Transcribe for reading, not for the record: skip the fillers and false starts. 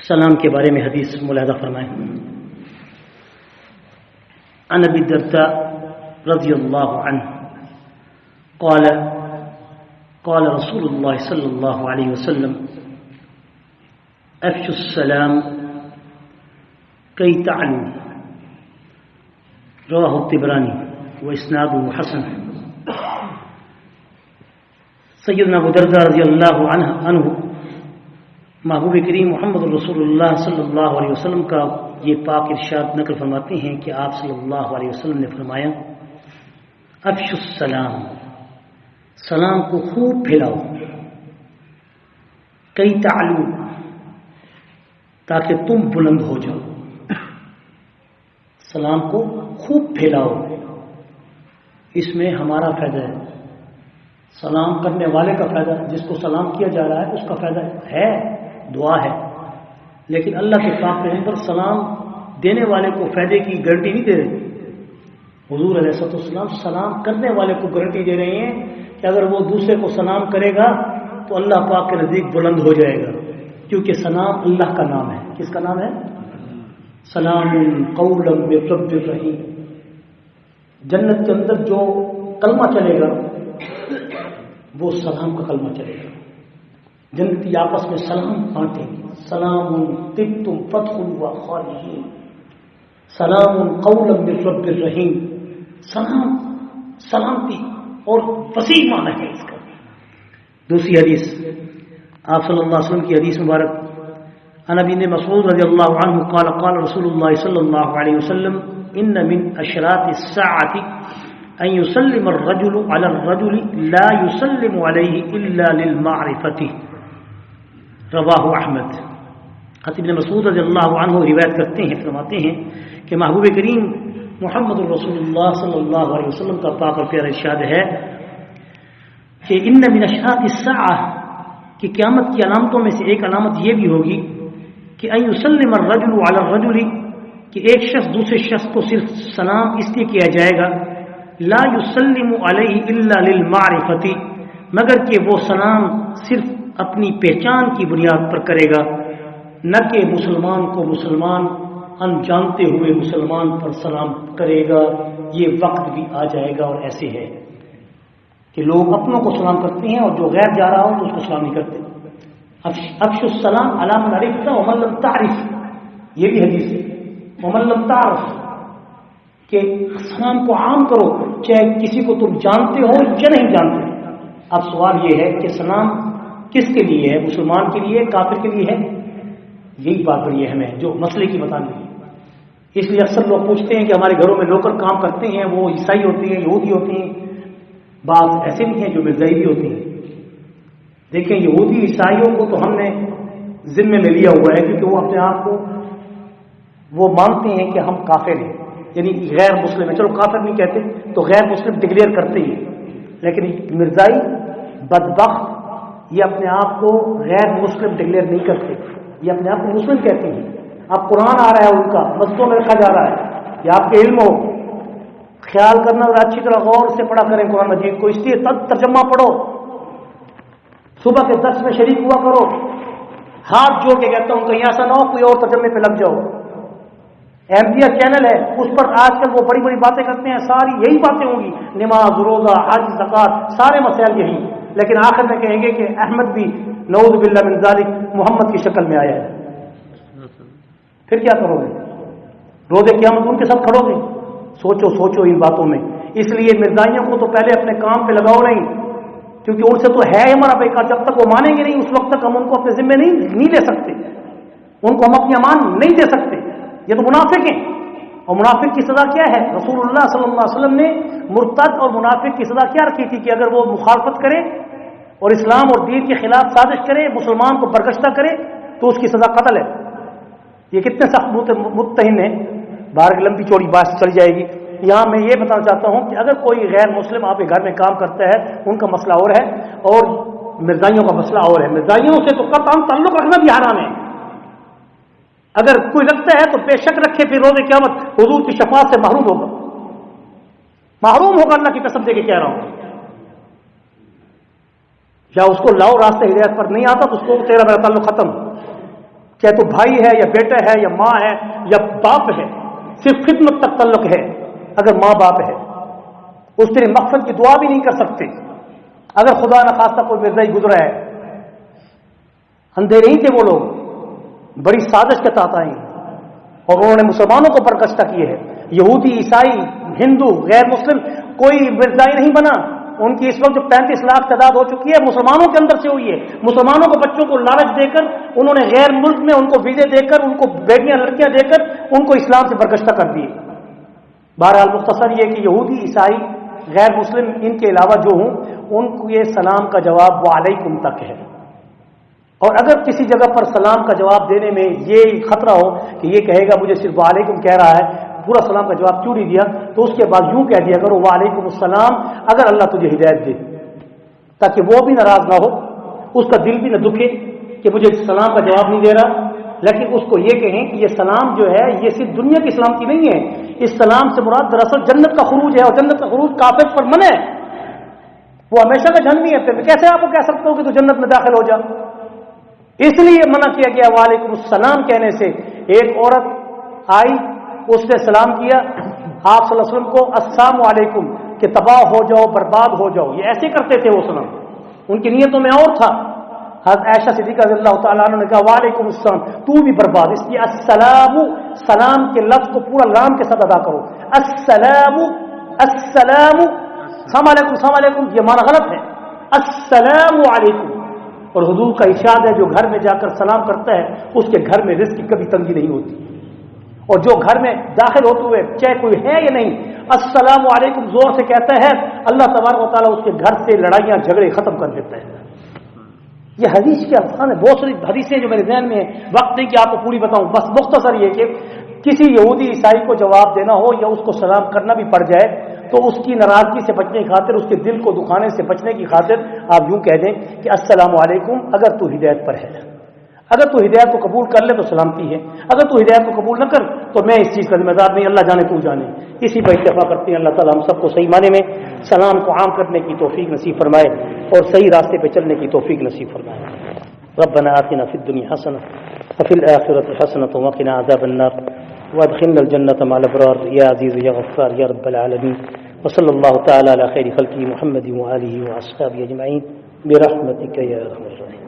سلام کے بارے میں حدیث ملاحظہ فرمائیں۔ عن ابی الدرداء رضی اللہ عنہ قال قال رسول اللہ صلی اللہ علیہ وسلم افشوا السلام کی تعلم، رواہ الطبرانی واسنادہ حسن۔ سیدنا ابو درداء رضی اللہ عنہ محبوب کریم محمد رسول اللہ صلی اللہ علیہ وسلم کا یہ پاک ارشاد نقل فرماتے ہیں کہ آپ صلی اللہ علیہ وسلم نے فرمایا افشوا السلام، سلام کو خوب پھیلاؤ، کئی تعلو، تاکہ تم بلند ہو جاؤ۔ سلام کو خوب پھیلاؤ، اس میں ہمارا فائدہ ہے، سلام کرنے والے کا فائدہ، جس کو سلام کیا جا رہا ہے اس کا فائدہ ہے، دعا ہے، لیکن اللہ کے پاک پیغمبر سلام دینے والے کو فائدے کی گارنٹی نہیں دے رہے۔ حضور علیہ السلام سلام کرنے والے کو گارنٹی دے رہے ہیں کہ اگر وہ دوسرے کو سلام کرے گا تو اللہ پاک کے نزدیک بلند ہو جائے گا، کیونکہ سلام اللہ کا نام ہے۔ کس کا نام ہے؟ سلام قولا من رب الرحیم۔ جنت کے اندر جو کلمہ چلے گا وہ سلام کا کلمہ چلے گا۔ جنتی آپس میں سلام بانٹیں گے، سلام طبتم فادخلوا خالدین، سلام قولا من رب الرحیم۔ سلام سلامتی اور وسیع معنی ہے اس کا۔ دوسری حدیث آپ صلی اللہ علیہ وسلم کی حدیث مبارک عن ابی مسعود رضی اللہ عنہ قال قال رسول اللہ صلی اللہ علیہ وسلم ان من اشراط الساعة ان يسلم الرجل على الرجل لا يسلم عليه الا للمعرفة، رواہ احمد۔ حضرت ابن مسعود رضی اللہ عنہ روایت کرتے ہیں، فرماتے ہیں کہ محبوب کریم محمد الرسول اللہ صلی اللہ علیہ وسلم کا پاک اور پیارا ارشاد ہے کہ ان من اشراط الساعة، کہ قیامت کی علامتوں میں سے ایک علامت یہ بھی ہوگی کہ ان یسلم الرجل علی الرجل، کہ ایک شخص دوسرے شخص کو صرف سلام اس لیے کیا جائے گا لا یسلم علیہ الا للمعرفۃ، مگر کہ وہ سلام صرف اپنی پہچان کی بنیاد پر کرے گا، نہ کہ مسلمان کو مسلمان انجانتے ہوئے مسلمان پر سلام کرے گا۔ یہ وقت بھی آ جائے گا اور ایسے ہے کہ لوگ اپنوں کو سلام کرتے ہیں اور جو غیر جا رہا ہو تو اس کو سلام نہیں کرتے۔ افشوا السلام علی من عرفت ومن لم تعرف، یہ بھی حدیث ہے، ومن لم تعرف، کہ سلام کو عام کرو چاہے کسی کو تم جانتے ہو یا نہیں جانتے۔ اب سوال یہ ہے کہ سلام کس کے لیے ہے؟ مسلمان کے لیے، کافر کے لیے ہے؟ یہی بات بڑی اہم ہے جو مسئلے کی بتانے ہے۔ اس لیے اکثر لوگ پوچھتے ہیں کہ ہمارے گھروں میں نوکر کام کرتے ہیں، وہ عیسائی ہوتے ہیں، یہودی ہوتے ہیں۔ بات ایسے بھی ہیں جو مرزائی بھی ہوتے ہیں۔ دیکھیں یہودی عیسائیوں کو تو ہم نے ذمے میں لیا ہوا ہے، کیونکہ وہ اپنے آپ کو وہ مانتے ہیں کہ ہم کافر ہیں، یعنی غیر مسلم ہیں۔ چلو کافر نہیں کہتے تو غیر مسلم ڈکلیئر کرتے ہی، لیکن مرزائی بدبخت یہ اپنے آپ کو غیر مسلم ڈکلیئر نہیں کرتے، یہ اپنے آپ کو مسلم کہتے ہیں۔ اب قرآن آ رہا ہے ان کا مسجدوں میں رکھا جا رہا ہے، یہ آپ کے علم ہو، خیال کرنا اور اچھی طرح غور سے پڑھا کریں قرآن مجید کو، اس لیے ترجمہ پڑھو، صبح کے درس میں شریک ہوا کرو۔ ہاتھ جوڑ کے کہتا ہوں کہیں ایسا نہ ہو کوئی اور ترجمے پہ لگ جاؤ۔ احمدیہ چینل ہے، اس پر آج کل وہ بڑی بڑی باتیں کرتے ہیں، ساری یہی باتیں ہوں گی، نماز، روزہ، حج، زکوٰۃ، سارے مسائل یہی، لیکن آخر میں کہیں گے کہ احمد بھی نعوذ باللہ من ذالک محمد کی شکل میں آیا ہے۔ پھر کیا کرو گے؟ روزے قیامت ان کے ساتھ کھڑو گے؟ سوچو سوچو ان باتوں میں۔ اس لیے مرزائیوں کو تو پہلے اپنے کام پہ لگاؤ نہیں، کیونکہ ان سے تو ہے ہمارا پیکار، جب تک وہ مانیں گے نہیں اس وقت تک ہم ان کو اپنے ذمے نہیں لے سکتے، ان کو ہم اپنی امان نہیں دے سکتے۔ یہ تو منافق ہیں، اور منافق کی سزا کیا ہے؟ رسول اللہ صلی اللہ علیہ وسلم نے مرتد اور منافق کی سزا کیا رکھی تھی کہ اگر وہ مخالفت کرے اور اسلام اور دین کے خلاف سازش کرے، مسلمان کو برگشتہ کرے تو اس کی سزا قتل ہے۔ یہ کتنے سخت متہم ہیں، باہر لمبی چوڑی بات چل جائے گی۔ یہاں میں یہ بتانا چاہتا ہوں کہ اگر کوئی غیر مسلم آپ کے گھر میں کام کرتا ہے ان کا مسئلہ اور ہے، اور مرزائیوں کا مسئلہ اور ہے۔ مرزائیوں سے تو قطعاً تعلق رکھنا بھی حرام ہے، اگر کوئی رکھتا ہے تو بے شک رکھے، پھر روز قیامت حضور کی شفاعت سے محروم ہوگا، محروم ہوگا، اللہ کی قسم دے کے کہہ رہا ہوں۔ یا اس کو لاؤ راستے ہدایت پر نہیں آتا تو اس کو تیرا میرا تعلق ختم، چاہے تو بھائی ہے یا بیٹا ہے یا ماں ہے یا باپ ہے، صرف خدمت تک تعلق ہے. اگر ماں باپ ہے اس تیری مغفرت کی دعا بھی نہیں کر سکتے. اگر خدا نخواستہ کوئی مرزا ہی گزرا ہے، اندھے نہیں تھے وہ لوگ، بڑی سازش کے تحت آئے ہیں اور انہوں نے مسلمانوں کو برگشتہ کیے ہیں. یہودی، عیسائی، ہندو، غیر مسلم کوئی مرزائی نہیں بنا. ان کی اس وقت جو 35 لاکھ تعداد ہو چکی ہے مسلمانوں کے اندر سے ہوئی ہے. مسلمانوں کو بچوں کو لالچ دے کر انہوں نے غیر ملک میں ان کو ویزے دے کر، ان کو بیٹیاں لڑکیاں دے کر ان کو اسلام سے برگشتہ کر دیے. بہرحال مختصر یہ کہ یہودی، عیسائی، غیر مسلم ان کے علاوہ جو ہوں ان کو یہ سلام کا جواب وعلیکم تک ہے. اور اگر کسی جگہ پر سلام کا جواب دینے میں یہ خطرہ ہو کہ یہ کہے گا مجھے صرف وعلیکم کہہ رہا ہے، پورا سلام کا جواب کیوں نہیں دیا، تو اس کے بعد یوں کہہ دیا کرو وعلیکم السلام اگر اللہ تجھے ہدایت دے، تاکہ وہ بھی ناراض نہ ہو، اس کا دل بھی نہ دکھے کہ مجھے سلام کا جواب نہیں دے رہا. لیکن اس کو یہ کہیں کہ یہ سلام جو ہے یہ صرف دنیا کی سلامتی نہیں ہے، اس سلام سے مراد دراصل جنت کا خروج ہے، اور جنت کا خروج کافر پر منع ہے، وہ ہمیشہ کا جہنمی ہے. پھر کیسے آپ کو کہہ سکتا ہوں کہ تو جنت میں داخل ہو جا؟ اس لیے منع کیا گیا وعلیکم السلام کہنے سے. ایک عورت آئی، اس نے سلام کیا آپ صلی اللہ علیہ وسلم کو السلام علیکم کہ تباہ ہو جاؤ، برباد ہو جاؤ. یہ ایسے کرتے تھے وہ سلام، ان کی نیتوں میں اور تھا. حضرت عائشہ صدیقہ رضی اللہ تعالیٰ عنہ نے کہا وعلیکم السلام تو بھی برباد. اس لیے السلام، سلام کے لفظ کو پورا لام کے ساتھ ادا کرو. السلام، السلام، السلام علیکم، السلام علیکم یہ معنی غلط ہے. السلام علیکم. اور حضور کا ارشاد ہے جو گھر میں جا کر سلام کرتا ہے اس کے گھر میں رزق کی کبھی تنگی نہیں ہوتی، اور جو گھر میں داخل ہوتے ہوئے چاہے کوئی ہے یا نہیں السلام علیکم زور سے کہتا ہے، اللہ تبارک و تعالیٰ اس کے گھر سے لڑائیاں جھگڑے ختم کر دیتا ہے. یہ حدیث کے الفاظ ہیں، بہت ساری حدیثیں جو میرے ذہن میں ہیں، وقت نہیں کہ آپ کو پوری بتاؤں، بس مختصر یہ کہ کسی یہودی عیسائی کو جواب دینا ہو یا اس کو سلام کرنا بھی پڑ جائے تو اس کی ناراضگی سے بچنے کی خاطر، اس کے دل کو دکھانے سے بچنے کی خاطر آپ یوں کہہ دیں کہ السلام علیکم اگر تو ہدایت پر ہے. اگر تو ہدایت کو قبول کر لے تو سلامتی ہے، اگر تو ہدایت کو قبول نہ کر تو میں اس چیز کا ذمہ دار نہیں، اللہ جانے تو جانے. اسی پر اتفاق کرتے ہیں. اللہ تعالیٰ ہم سب کو صحیح معنی میں سلام کو عام کرنے کی توفیق نصیب فرمائے اور صحیح راستے پہ چلنے کی توفیق نصیب فرمائے. ربنا آتنا فی الدنیا حسنہ وفی الآخرۃ حسنۃ وقنا عذاب النار وادخلنا الجنۃ مع الابرار یا عزیز یا غفار یا رب العالمین. وصلی اللہ تعالی علی خیر خلقہ محمد وآلہ واصحابہ اجمعین برحمتک یا ارحم الراحمین.